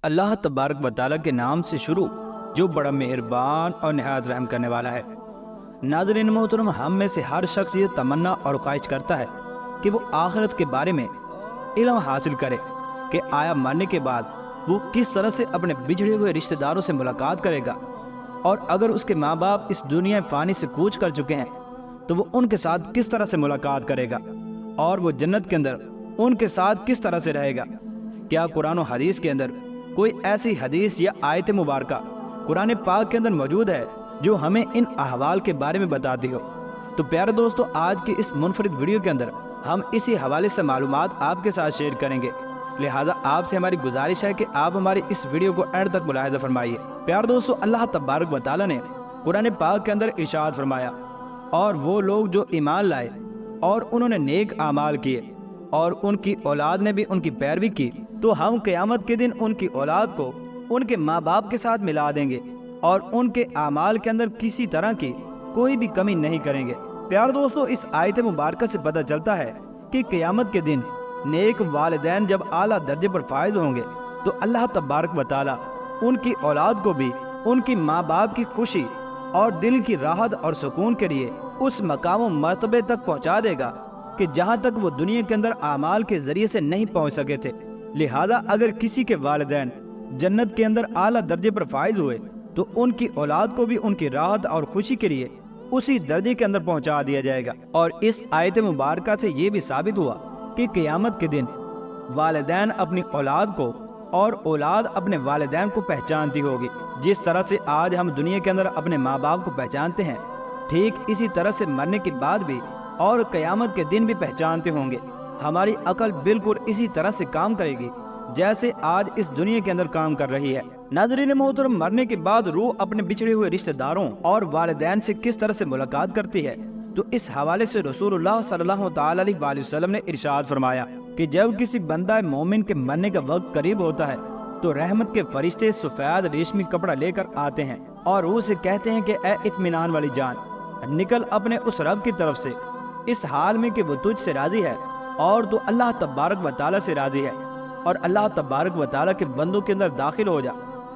اللہ तबारक व तआला के नाम से शुरू जो बड़ा मेहरबान और नहायत रहम करने वाला है। नाज़रीन मोहतरम, हम में से हर शख्स ये तमन्ना और ख्वाहिश करता है कि वो आखिरत के बारे में इल्म हासिल करे कि आया मरने के बाद वो किस तरह से अपने बिछड़े हुए रिश्तेदारों से मुलाकात करेगा, और अगर उसके माँ बाप इस दुनिया फ़ानी से कूच कर चुके हैं तो वो उनके साथ किस तरह से मुलाकात करेगा, और वो जन्नत के अंदर उनके साथ किस तरह से रहेगा। क्या कुरान और हदीस के अंदर कोई ऐसी हदीस या आयत मुबारका कुरान पाक के अंदर मौजूद है जो हमें इन अहवाल के बारे में बताती हो? तो प्यारे दोस्तों, आज की इस मुनफरिद वीडियो के अंदर हम इसी हवाले से मालूमात आपके साथ शेयर करेंगे। लिहाजा आपसे हमारी गुजारिश है कि आप हमारी इस वीडियो को एंड तक मुलाहिजा फरमाइए। प्यारे दोस्तों, अल्लाह तबारक व तआला ने कुरान पाक के अंदर इरशाद फरमाया, और वो लोग जो ईमान लाए और उन्होंने नेक आमाल किए और उनकी औलाद ने भी उनकी पैरवी की, तो हम क़यामत के दिन उनकी औलाद को उनके माँ बाप के साथ मिला देंगे और उनके आमाल के अंदर किसी तरह की कोई भी कमी नहीं करेंगे। प्यार दोस्तों, इस आयत मुबारक से पता चलता है कि क़यामत के दिन नेक वालिदैन जब आला दर्जे पर फायद होंगे तो अल्लाह तबारक व तआला उनकी औलाद को भी उनकी माँ बाप की खुशी और दिल की राहत और सुकून के लिए उस मकाम व मर्तबे तक पहुँचा देगा कि जहाँ तक वो दुनिया के अंदर आमाल के ज़रिए से नहीं पहुँच सके थे। लिहाजा अगर किसी के वालिदैन जन्नत के अंदर आला दर्जे पर फायज हुए तो उनकी औलाद को भी उनकी राहत और खुशी के लिए उसी दर्जे के अंदर पहुंचा दिया जाएगा। और इस आयत मुबारका से ये भी साबित हुआ कि क़यामत के दिन वालिदैन अपनी औलाद को और औलाद अपने वालिदैन को पहचानती होगी। जिस तरह से आज हम दुनिया के अंदर अपने माँ बाप को पहचानते हैं, ठीक इसी तरह से मरने के बाद भी और क़यामत के दिन भी पहचानते होंगे। हमारी अकल बिल्कुल इसी तरह से काम करेगी जैसे आज इस दुनिया के अंदर काम कर रही है। नाज़रीन मोहतरम, मरने के बाद रूह अपने बिछड़े हुए रिश्तेदारों और वालिदैन से किस तरह से मुलाकात करती है, तो इस हवाले से रसूलुल्लाह सल्लल्लाहु तआला अलैहि वसल्लम ने इरशाद फरमाया कि जब किसी बंदा मोमिन के मरने का वक्त करीब होता है तो रहमत के फरिश्ते सफेद रेशमी कपड़ा लेकर आते हैं और रूह से कहते हैं कि ए इत्मीनान वाली जान, निकल अपने उस रब की तरफ से इस हाल में कि वो तुझ से राजी है और तू अल्लाह तबारक व तआला से राजी है, और अल्लाह तबारक व तआला के बंदों के अंदर दाखिल हो जा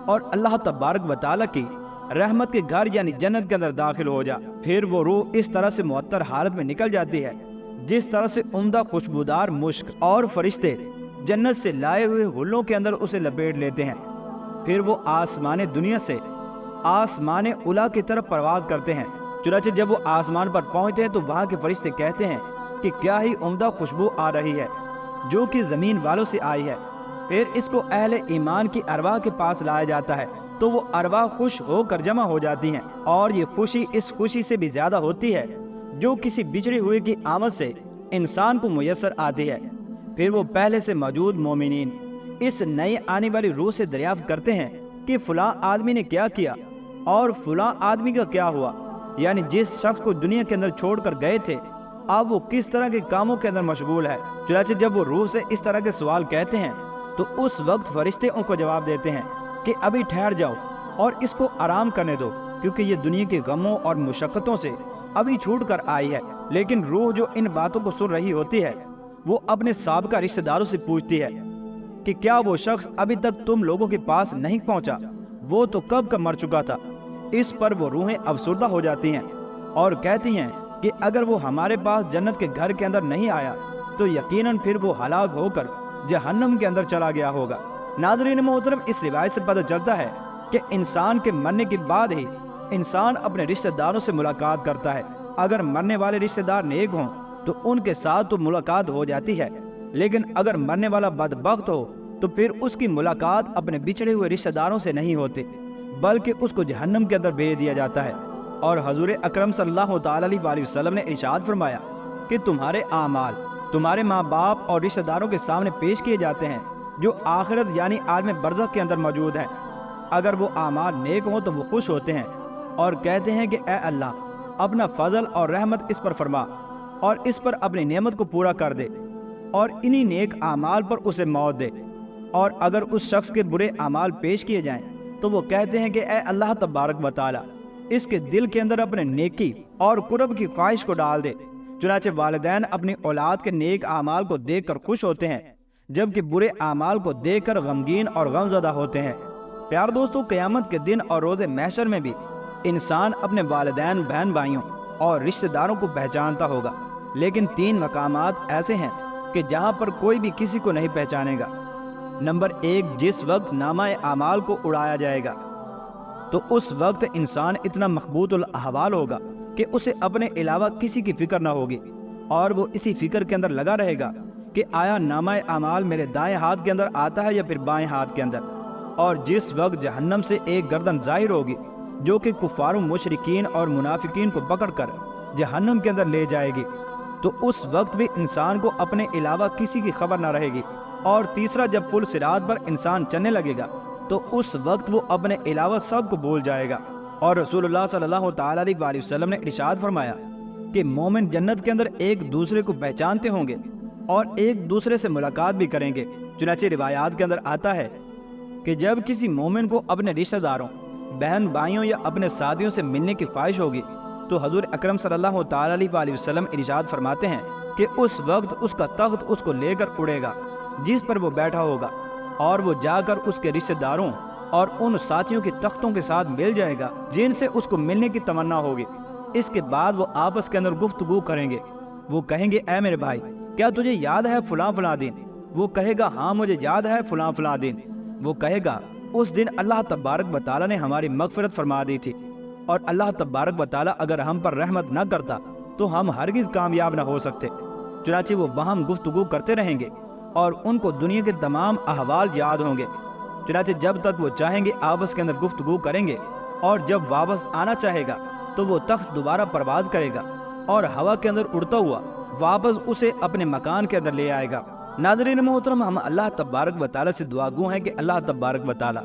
और अल्लाह तबारक व तआला की रहमत के घर यानी जन्नत के अंदर दाखिल हो जा। फिर वो रूह इस तरह से मुअत्तर हालत में निकल जाती है जिस तरह से उम्दा खुशबूदार मुश्क और फरिश्ते जन्नत से लाए हुए हुल्लों के अंदर उसे लपेट लेते हैं। फिर वो आसमान दुनिया से आसमान उला की तरफ परवाज करते हैं। चुनांचे जब वो आसमान पर पहुंचते हैं तो वहाँ के फरिश्ते कहते हैं कि क्या ही उम्दा खुशबू आ रही है जो कि ज़मीन वालों से आई है। फिर इसको अहले ईमान की अरवाह के पास लाया जाता है तो वो अरवाह खुश होकर जमा हो जाती हैं, और ये खुशी इस खुशी से भी ज़्यादा होती है जो किसी बिछड़े हुए की आमद से इंसान को मुयस्सर आती है। फिर वो पहले से मौजूद मोमिनीन इस नई आने वाली रूह से दरियाफ्त करते हैं कि फ़लाँ आदमी ने क्या किया और फ़लाँ आदमी का क्या हुआ, यानी जिस शख्स को दुनिया के अंदर छोड़ कर गए थे अब वो किस तरह के कामों के अंदर मशगूल है। चुनांचे जब वो रूह से इस तरह के सवाल कहते हैं तो उस वक्त फरिश्ते उनको जवाब देते हैं कि अभी ठहर जाओ और इसको आराम करने दो, क्योंकि ये दुनिया के गमों और मुशक्क़तों से अभी छूट कर आई है। लेकिन रूह जो इन बातों को सुन रही होती है वो अपने साबिका रिश्तेदारों से पूछती है कि क्या वो शख्स अभी तक तुम लोगों के पास नहीं पहुंचा, वो तो कब का मर चुका था। इस पर वो रूहें अफसुर्दा हो जाती हैं और कहती हैं कि अगर वो हमारे पास जन्नत के घर के अंदर नहीं आया तो यकीनन फिर वो हलाक होकर जहन्नम के अंदर चला गया होगा। नाज़रीन मोहतरम, इस रिवायत से पता चलता है कि इंसान के मरने के बाद ही इंसान अपने रिश्तेदारों से मुलाकात करता है। अगर मरने वाले रिश्तेदार नेक हों तो उनके साथ तो मुलाकात हो जाती है, लेकिन अगर मरने वाला बदबख्त हो तो फिर उसकी मुलाकात अपने बिछड़े हुए रिश्तेदारों से नहीं होती, बल्कि उसको जहन्नम के अंदर भेज दिया जाता है। और हजूर अकरम सल्लल्लाहु तआला अलैहि वसल्लम ने इरशाद फरमाया कि तुम्हारे आमाल तुम्हारे माँ बाप और रिश्तेदारों के सामने पेश किए जाते हैं जो आखिरत यानी आलम बरज़ख के अंदर मौजूद हैं। अगर वो आमाल नेक हों तो वो खुश होते हैं और कहते हैं कि ए अल्लाह, अपना फजल और रहमत इस पर फरमा और इस पर अपनी नेमत को पूरा कर दे और इन्हीं नेक आमाल पर उसे मौत दे। और अगर उस शख्स के बुरे आमाल पेश किए जाएं तो वो कहते हैं कि ए अल्लाह तबारक व तआला, इसके दिल के अंदर अपने नेकी और कुर्ब की ख्वाहिश को डाल दे। चुनांचे वालिदैन अपनी औलाद के नेक आमाल को देखकर खुश होते हैं جبکہ برے اعمال کو دیکھ کر غمگین اور غمزدہ ہوتے ہیں۔ پیار دوستو، قیامت کے دن اور روز محشر میں بھی انسان اپنے والدین، بہن بھائیوں اور رشتہ داروں کو پہچانتا ہوگا، لیکن 3 مقامات ایسے ہیں کہ جہاں پر کوئی بھی کسی کو نہیں پہچانے گا۔ نمبر 1، جس وقت نامہ اعمال کو اڑایا جائے گا تو اس وقت انسان اتنا مخبوط الاحوال ہوگا کہ اسے اپنے علاوہ کسی کی فکر نہ ہوگی، اور وہ اسی فکر کے اندر لگا رہے گا کہ آیا نامہ اعمال میرے دائیں ہاتھ کے اندر آتا ہے یا پھر بائیں ہاتھ کے اندر۔ اور جس وقت جہنم سے ایک گردن ظاہر ہوگی جو کہ کفار و مشرکین اور منافقین کو پکڑ کر جہنم کے اندر لے جائے گی، تو اس وقت بھی انسان کو اپنے علاوہ کسی کی خبر نہ رہے گی۔ اور تیسرا، جب پل صراط پر انسان چلنے لگے گا تو اس وقت وہ اپنے علاوہ سب کو بھول جائے گا۔ اور رسول اللہ صلی اللہ تعالیٰ علیہ وآلہ وسلم نے ارشاد فرمایا کہ مومن جنت کے اندر ایک دوسرے کو پہچانتے ہوں گے اور ایک دوسرے سے ملاقات بھی کریں گے۔ چنانچہ روایات کے اندر آتا ہے کہ جب کسی مومن کو اپنے رشتہ داروں، بہن بھائیوں یا اپنے ساتھیوں سے ملنے کی خواہش ہوگی تو حضور اکرم صلی اللہ تعالیٰ علیہ وآلہ وسلم ارشاد فرماتے ہیں کہ اس وقت اس کا تخت اس کو لے کر اڑے گا جس پر وہ بیٹھا ہوگا، اور وہ جا کر اس کے رشتہ داروں اور ان ساتھیوں کے تختوں کے ساتھ مل جائے گا جن سے اس کو ملنے کی تمنا ہوگی۔ اس کے بعد وہ آپس کے اندر گفتگو کریں گے۔ وہ کہیں گے، اے میرے بھائی، کیا تجھے یاد ہے فلاں فلاں دن؟ وہ کہے گا، ہاں مجھے یاد ہے فلاں فلاں دن۔ وہ کہے گا، اس دن اللہ تبارک و تعالیٰ نے ہماری مغفرت فرما دی تھی، اور اللہ تبارک و تعالیٰ اگر ہم پر رحمت نہ کرتا تو ہم ہرگز کامیاب نہ ہو سکتے۔ چنانچہ وہ باہم گفتگو کرتے رہیں گے اور ان کو دنیا کے تمام احوال یاد ہوں گے۔ چنانچہ جب تک وہ چاہیں گے آپس کے اندر گفتگو کریں گے، اور جب واپس آنا چاہے گا تو وہ تخت دوبارہ پرواز کرے گا اور ہوا کے اندر اڑتا ہوا واپس اسے اپنے مکان کے اندر لے آئے گا۔ ناظرین محترم، ہم اللہ تبارک و تعالیٰ سے دعا گو ہیں کہ اللہ تبارک و تعالیٰ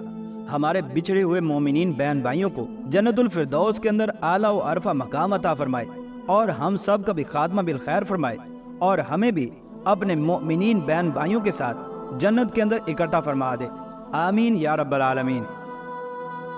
ہمارے بچھڑے ہوئے مومنین بہن بھائیوں کو جنت الفردوس کے اندر اعلیٰ و عرفہ مقام عطا فرمائے، اور ہم سب کا بھی خاتمہ بالخیر فرمائے، اور ہمیں بھی اپنے مومنین بہن بھائیوں کے ساتھ جنت کے اندر اکٹھا فرما دے۔ آمین یا رب العالمین۔